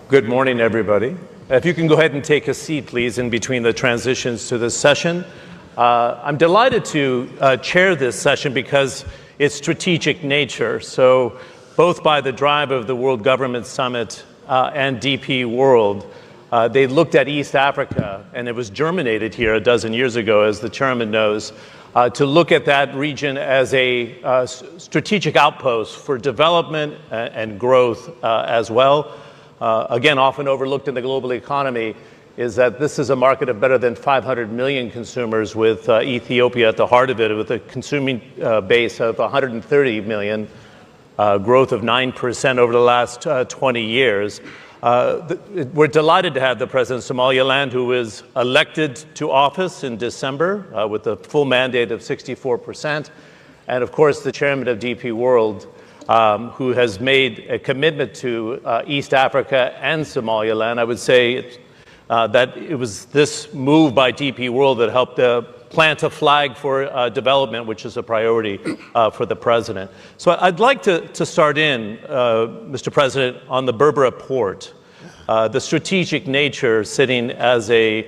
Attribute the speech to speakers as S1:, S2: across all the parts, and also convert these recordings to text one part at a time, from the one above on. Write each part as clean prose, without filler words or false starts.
S1: Good morning, everybody. If you can go ahead and take a seat, please, in between the transitions to this session. I'm delighted to chair this session because its strategic nature. So both by the drive of the World Government Summit and DP World, they looked at East Africa, and it was germinated here a dozen years ago, as the chairman knows, to look at that region as a strategic outpost for development and growth as well. Again, often overlooked in the global economy is that this is a market of better than 500 million consumers, with Ethiopia at the heart of it, with a consuming base of 130 million, growth of 9% over the last 20 years. We're delighted to have the President of Somaliland, who was elected to office in December with a full mandate of 64%, and of course the chairman of DP World, who has made a commitment to East Africa and Somaliland. I would say that it was this move by DP World that helped plant a flag for development, which is a priority for the president. So I'd like to start in, Mr. President, on the Berbera port, the strategic nature sitting as a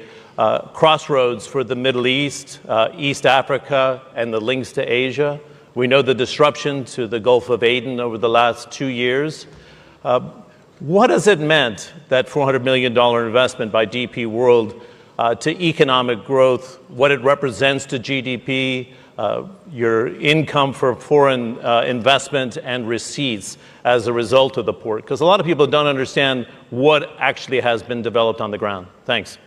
S1: crossroads for the Middle East, East Africa, and the links to Asia. We know the disruption to the Gulf of Aden over the last 2 years. What has it meant, that $400 million investment by DP World, to economic growth, what it represents to GDP, your income for foreign investment and receipts as a result of the port? Because a lot of people don't understand what actually has been developed on the ground. Thanks.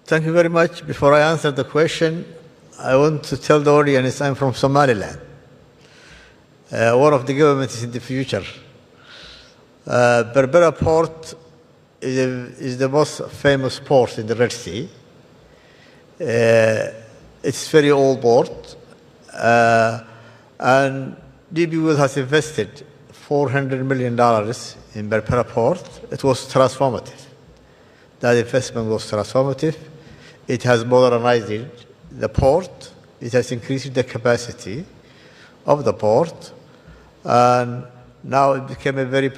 S2: Thank you very much. Before I answer the question, I want to tell the audience I'm from Somaliland. One of the governments in the future. Berbera Port is the most famous port in the Red Sea. It's very old port, and DP World has invested $400 million in Berbera Port. It was transformative. That investment was transformative. It has modernized the port. It has increased the capacity of the port, and now it became a very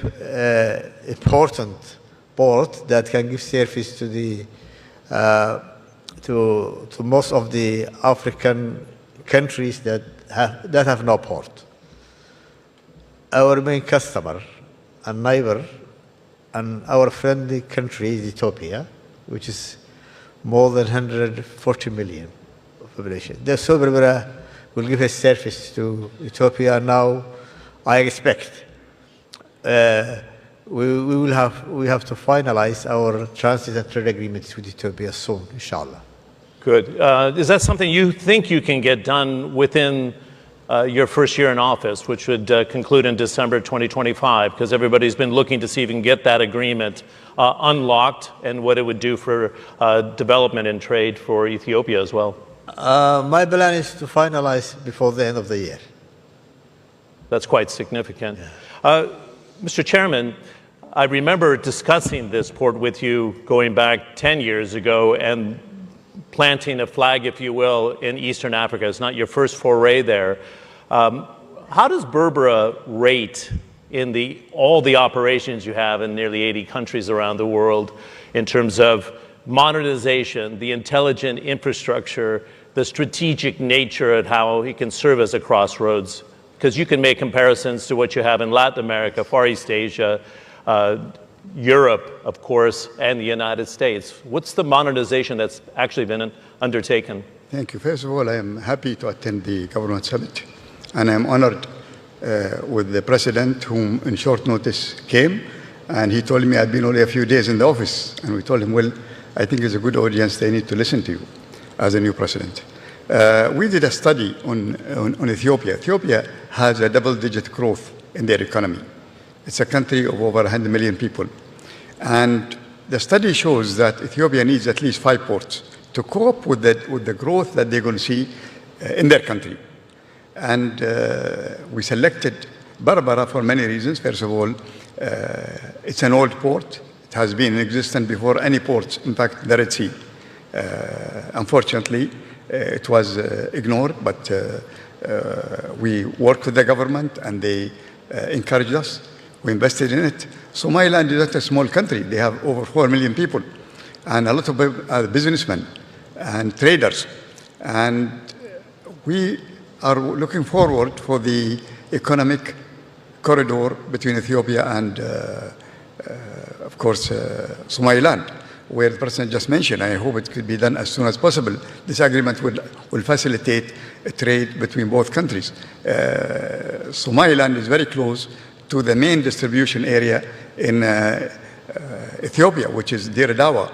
S2: important port that can give service to the to most of the African countries that have no port. Our main customer and neighbor and our friendly country is Ethiopia, which is more than 140 million population. The Berbera will give a service to Ethiopia now. I expect we have to finalize our transit and trade agreements with Ethiopia soon, inshallah.
S1: Good. Is that something you think you can get done within your first year in office, which would conclude in December 2025? Because everybody's been looking to see if you can get that agreement unlocked and what it would do for development and trade for Ethiopia as well.
S2: My plan is to finalize before the end of the year.
S1: That's quite significant.
S2: Yeah.
S1: Mr. Chairman, I remember discussing this port with you going back 10 years ago and planting a flag, if you will, in Eastern Africa. It's not your first foray there. How does Berbera rate in all the operations you have in nearly 80 countries around the world in terms of modernization, the intelligent infrastructure, the strategic nature of how it can serve as a crossroads? Because you can make comparisons to what you have in Latin America, Far East Asia, Europe, of course, and the United States. What's the modernization that's actually been undertaken?
S3: Thank you. First of all, I am happy to attend the Government Summit, and I'm honored with the President, whom in short notice came, and he told me I'd been only a few days in the office, and we told him, well, I think it's a good audience, they need to listen to you as a new President. We did a study on Ethiopia. Ethiopia has a double-digit growth in their economy. It's a country of over 100 million people. And the study shows that Ethiopia needs at least 5 ports to cope with the growth that they're going to see in their country. And we selected Berbera for many reasons. First of all, it's an old port. It has been in existence before any ports, in fact, the Red Sea. Unfortunately, it was ignored, but we worked with the government and they encouraged us. We invested in it. Somaliland is not a small country. They have over 4 million people, and a lot of people are businessmen and traders. And we are looking forward for the economic corridor between Ethiopia and, of course, Somaliland, where the President just mentioned. I hope it could be done as soon as possible. This agreement will facilitate trade between both countries. Somaliland is very close to the main distribution area in Ethiopia, which is Dir Dawa,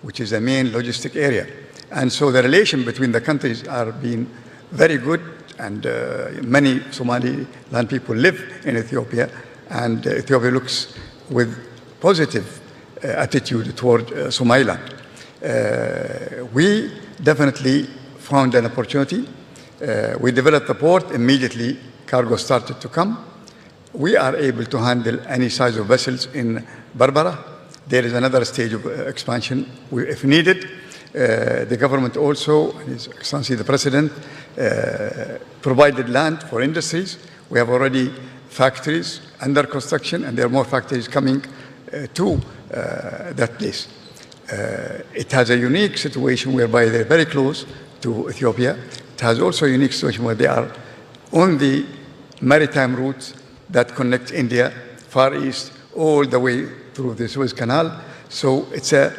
S3: which is the main logistic area. And so the relation between the countries are being very good, and many Somaliland people live in Ethiopia, and Ethiopia looks with positive attitude toward Somaliland. We definitely found an opportunity. We developed the port. Immediately, cargo started to come. We are able to handle any size of vessels in Berbera. There is another stage of expansion if needed. The government also, His Excellency the President, provided land for industries. We have already factories under construction, and there are more factories coming to that place. It has a unique situation whereby they're very close to Ethiopia. It has also a unique situation where they are on the maritime routes that connect India, Far East, all the way through the Suez Canal. So it's a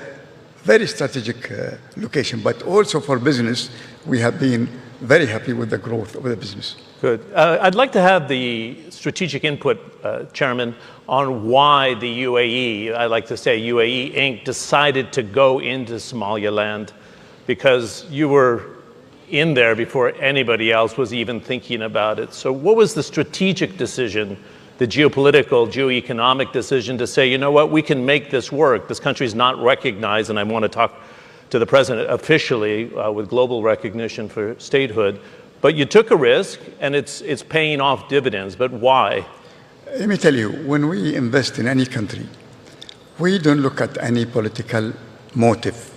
S3: very strategic location, but also for business, we have been very happy with the growth of the business.
S1: Good. I'd like to have the strategic input, Chairman, on why the UAE, I like to say UAE Inc., decided to go into Somaliland, because you were in there before anybody else was even thinking about it. So what was the strategic decision, the geopolitical, geoeconomic decision to say, you know what, we can make this work. This country is not recognized, and I want to talk to the President officially with global recognition for statehood. But you took a risk, and it's paying off dividends. But why?
S3: Let me tell you, when we invest in any country, we don't look at any political motive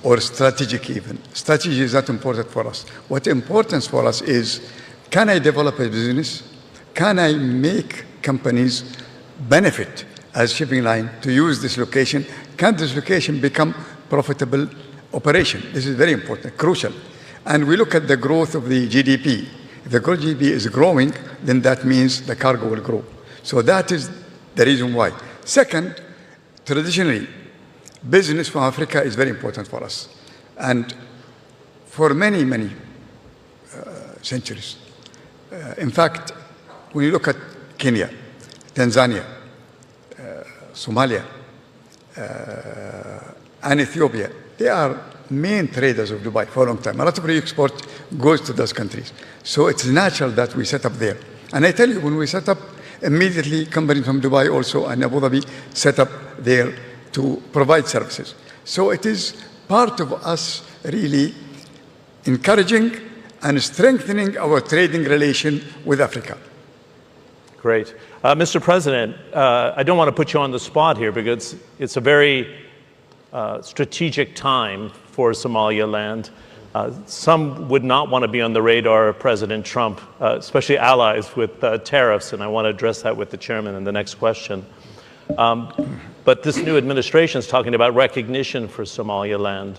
S3: or strategic even. Strategy is not important for us. What's important for us is, can I develop a business? Can I make companies benefit as shipping line to use this location? Can this location become profitable operation? This is very important, crucial. And we look at the growth of the GDP. If the GDP is growing, then that means the cargo will grow. So that is the reason why. Second, traditionally, business from Africa is very important for us. And for many, many centuries. In fact, when you look at Kenya, Tanzania, Somalia, and Ethiopia, they are main traders of Dubai for a long time. A lot of re-export goes to those countries. So it's natural that we set up there. And I tell you, when we set up, immediately companies from Dubai also and Abu Dhabi set up there to provide services. So it is part of us really encouraging and strengthening our trading relation with Africa.
S1: Great. Mr. President, I don't want to put you on the spot here because it's a very strategic time for Somaliland. Some would not want to be on the radar of President Trump, especially allies with tariffs, and I want to address that with the chairman in the next question. But this new administration is talking about recognition for Somaliland,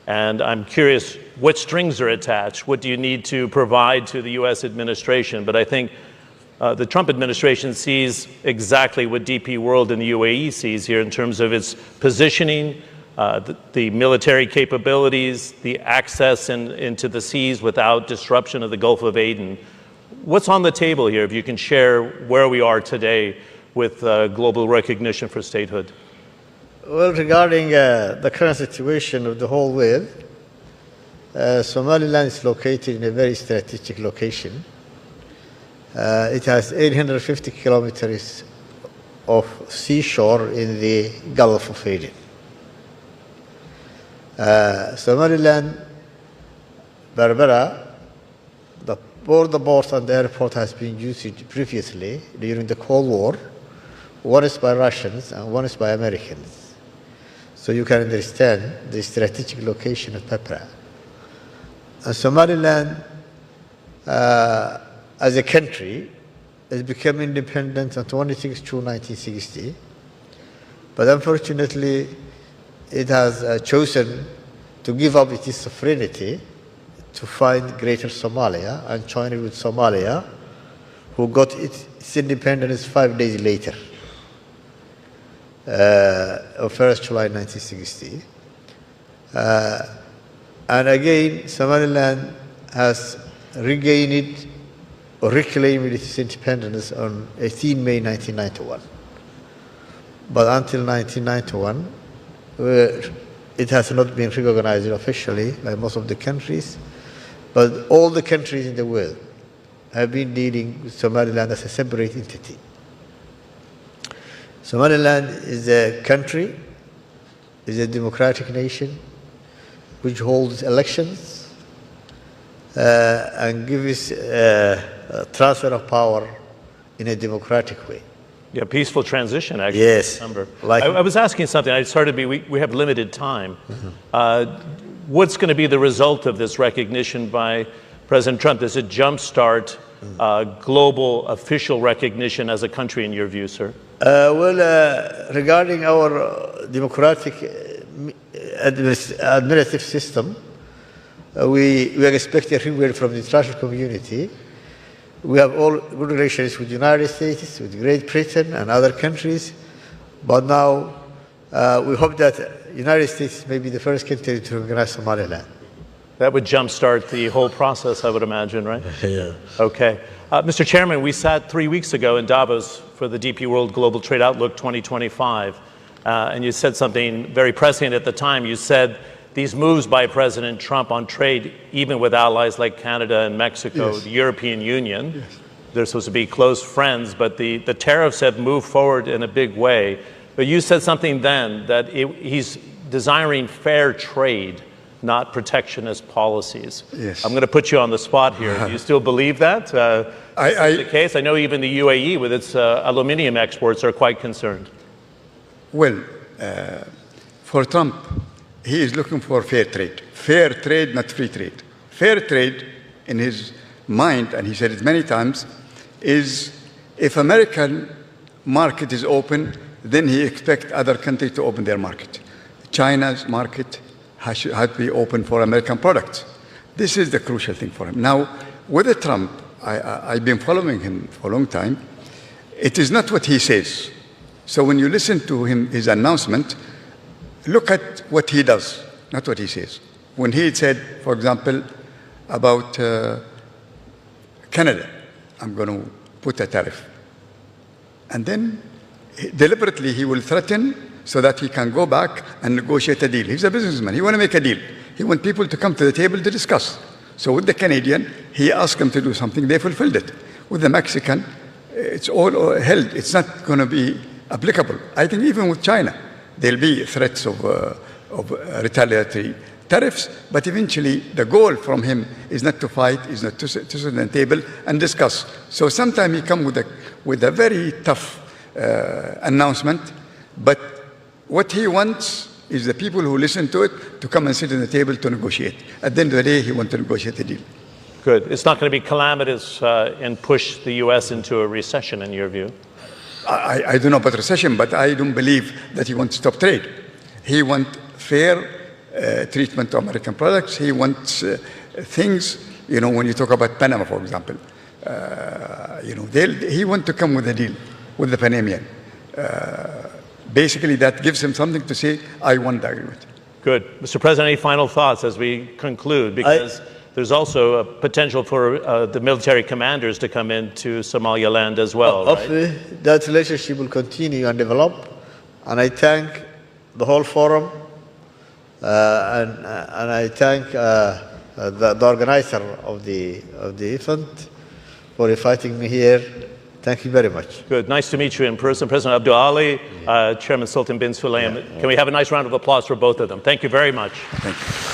S1: and I'm curious what strings are attached. What do you need to provide to the U.S. administration? But I think the Trump administration sees exactly what DP World and the UAE sees here in terms of its positioning, the military capabilities, the access into the seas without disruption of the Gulf of Aden. What's on the table here, if you can share where we are today with global recognition for statehood?
S2: Well, regarding the current situation of the whole world, Somaliland is located in a very strategic location. It has 850 kilometers of seashore in the Gulf of Aden. Somaliland, Berbera, the border port and the airport has been used previously during the Cold War. One is by Russians and one is by Americans. So you can understand the strategic location of Berbera. And Somaliland, as a country, it became independent on 26 June 1960. But unfortunately, it has chosen to give up its sovereignty to find Greater Somalia and join it with Somalia, who got its independence 5 days later, on 1st July 1960. And again, Somaliland has regained it or reclaimed its independence on 18 May 1991. But until 1991, it has not been recognized officially by most of the countries, but all the countries in the world have been dealing with Somaliland as a separate entity. Somaliland is a country, is a democratic nation, which holds elections and gives a transfer of power in a democratic way.
S1: Yeah, peaceful transition, actually.
S2: Yes.
S1: I was asking something. We have limited time. What's going to be the result of this recognition by President Trump? Does it jumpstart global official recognition as a country, in your view, sir?
S2: Regarding our democratic administrative system, we are expecting a reward from the international community. We have all good relations with the United States, with Great Britain and other countries, but now we hope that the United States may be the first country to recognize Somaliland.
S1: That would jumpstart the whole process, I would imagine, right?
S2: Yeah.
S1: Okay. Mr. Chairman, we sat 3 weeks ago in Davos for the DP World Global Trade Outlook 2025, and you said something very prescient at the time. You said these moves by President Trump on trade, even with allies like Canada and Mexico,
S3: Yes.
S1: the European Union,
S3: Yes.
S1: they're supposed to be close friends, but the tariffs have moved forward in a big way. But you said something then, that he's desiring fair trade, not protectionist policies.
S3: Yes.
S1: I'm going to put you on the spot here. Do you still believe that? Is the case? I know even the UAE with its aluminium exports are quite concerned.
S3: Well, for Trump, he is looking for fair trade. Fair trade, not free trade. Fair trade, in his mind, and he said it many times, is if American market is open, then he expects other countries to open their market. China's market has to be open for American products. This is the crucial thing for him. Now, with Trump, I've been following him for a long time. It is not what he says. So when you listen to him, his announcement, look at what he does, not what he says. When he said, for example, about Canada, I'm going to put a tariff. And then deliberately he will threaten so that he can go back and negotiate a deal. He's a businessman. He wants to make a deal. He wants people to come to the table to discuss. So with the Canadian, he asked them to do something. They fulfilled it. With the Mexican, it's all held. It's not going to be applicable. I think even with China, there'll be threats of retaliatory tariffs, but eventually the goal from him is not to fight, is not to sit on the table and discuss. So sometimes he comes with a very tough announcement, but what he wants is the people who listen to it to come and sit on the table to negotiate. At the end of the day, he wants to negotiate a deal.
S1: Good. It's not going to be calamitous and push the U.S. into a recession, in your view?
S3: I don't know about recession, but I don't believe that he wants to stop trade. He wants fair treatment of American products. He wants things, when you talk about Panama, for example, he wants to come with a deal with the Panamanian. Basically, that gives him something to say, I want the agreement.
S1: Good. Mr. President, any final thoughts as we conclude? Because there's also a potential for the military commanders to come into Somaliland as well, right?
S2: Hopefully, that relationship will continue and develop. And I thank the whole forum, and I thank the organizer of the event for inviting me here. Thank you very much.
S1: Good. Nice to meet you in person. President Abdul Ali, Chairman Sultan bin Sulaim. Can we have a nice round of applause for both of them? Thank you very much.
S3: Thank you.